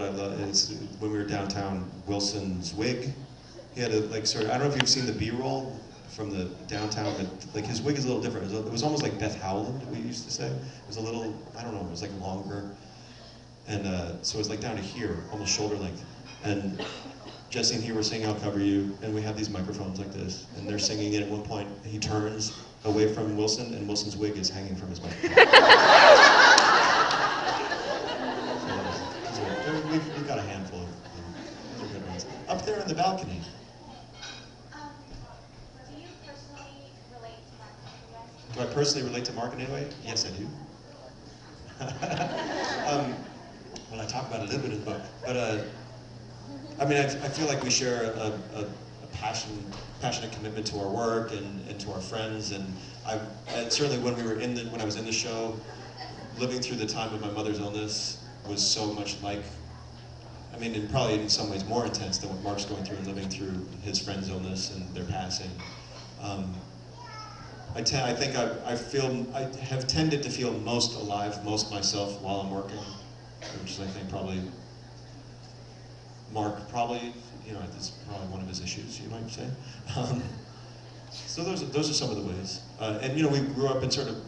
I love is when we were downtown, Wilson's wig. He had a I don't know if you've seen the B-roll from the downtown, but like his wig is a little different. It was almost like Beth Howland, we used to say. It was a little, I don't know, it was like longer. And so it was like down to here, almost shoulder length. And Jesse and he were singing I'll Cover You, and we have these microphones like this, and they're singing, and at one point he turns away from Wilson, and Wilson's wig is hanging from his microphone. We've got a handful of those are good ones. Up there on the balcony. Do you personally relate to Mark Anyway? Do I personally relate to Mark Anyway? Yes, I do. Well, I talk about it a little bit in the book, but I mean, I feel like we share a passionate commitment to our work and to our friends, and certainly when I was in the show, living through the time of my mother's illness was so much like. I mean, and probably in some ways more intense than what Mark's going through and living through his friend's illness and their passing. I think I have tended to feel most alive, most myself while I'm working, which is I think probably Mark it's probably one of his issues, you might say. So those are some of the ways. And we grew up in sort of.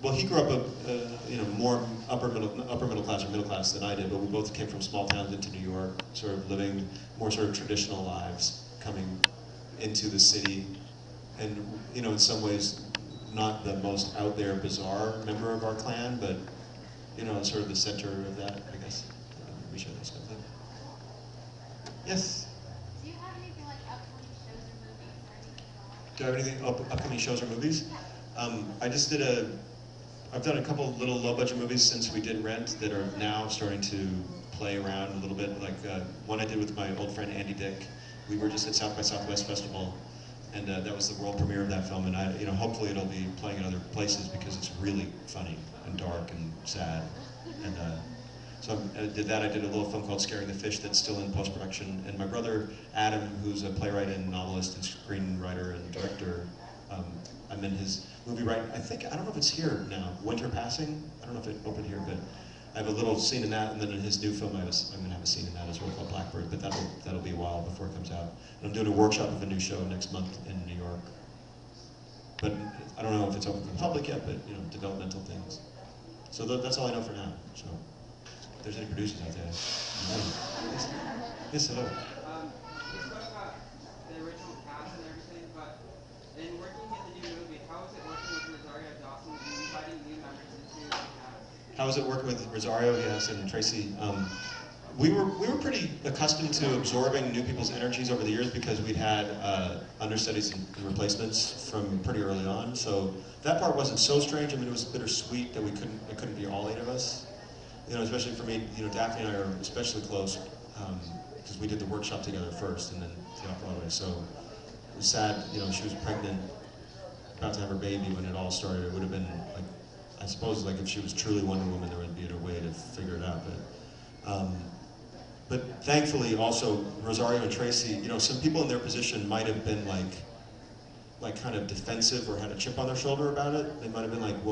Well, he grew up more upper middle class or middle class than I did, but we both came from small towns into New York, sort of living more sort of traditional lives, coming into the city, and in some ways not the most out there bizarre member of our clan, but sort of the center of that, I guess. We share those kind of things. Yes. Do you have anything like upcoming shows or movies or anything at all? Do I have anything upcoming shows or movies? I've done a couple of little low-budget movies since we did Rent that are now starting to play around a little bit. Like one I did with my old friend Andy Dick. We were just at South by Southwest Festival, and that was the world premiere of that film. And hopefully it'll be playing in other places because it's really funny and dark and sad. And so I did that. I did a little film called Scaring the Fish that's still in post-production. And my brother Adam, who's a playwright and novelist and screenwriter and director. I'm in his movie right. I don't know if it's here now. Winter Passing. I don't know if it opened here, but I have a little scene in that, and then in his new film, I'm going to have a scene in that as well called Blackbird. But that'll be a while before it comes out. And I'm doing a workshop of a new show next month in New York. But I don't know if it's open for the public yet. But developmental things. So that's all I know for now. So if there's any producers out there, yes, hello. You spoke about the original cast and everything, but in working in the new movie, how is it working with Rosario Dawson and inviting new members into the cast? How is it working with Rosario, yes, and Tracy? We were pretty accustomed to absorbing new people's energies over the years because we'd had understudies and replacements from pretty early on. So that part wasn't so strange. I mean, it was bittersweet that it couldn't be all 8 of us. Especially for me, Daphne and I are especially close because we did the workshop together first and then off Broadway. So it was sad. She was pregnant, about to have her baby when it all started. It would have been like, I suppose, like if she was truly Wonder Woman, there would be a way to figure it out. But thankfully, also Rosario and Tracy. Some people in their position might have been like kind of defensive or had a chip on their shoulder about it. They might have been like, well.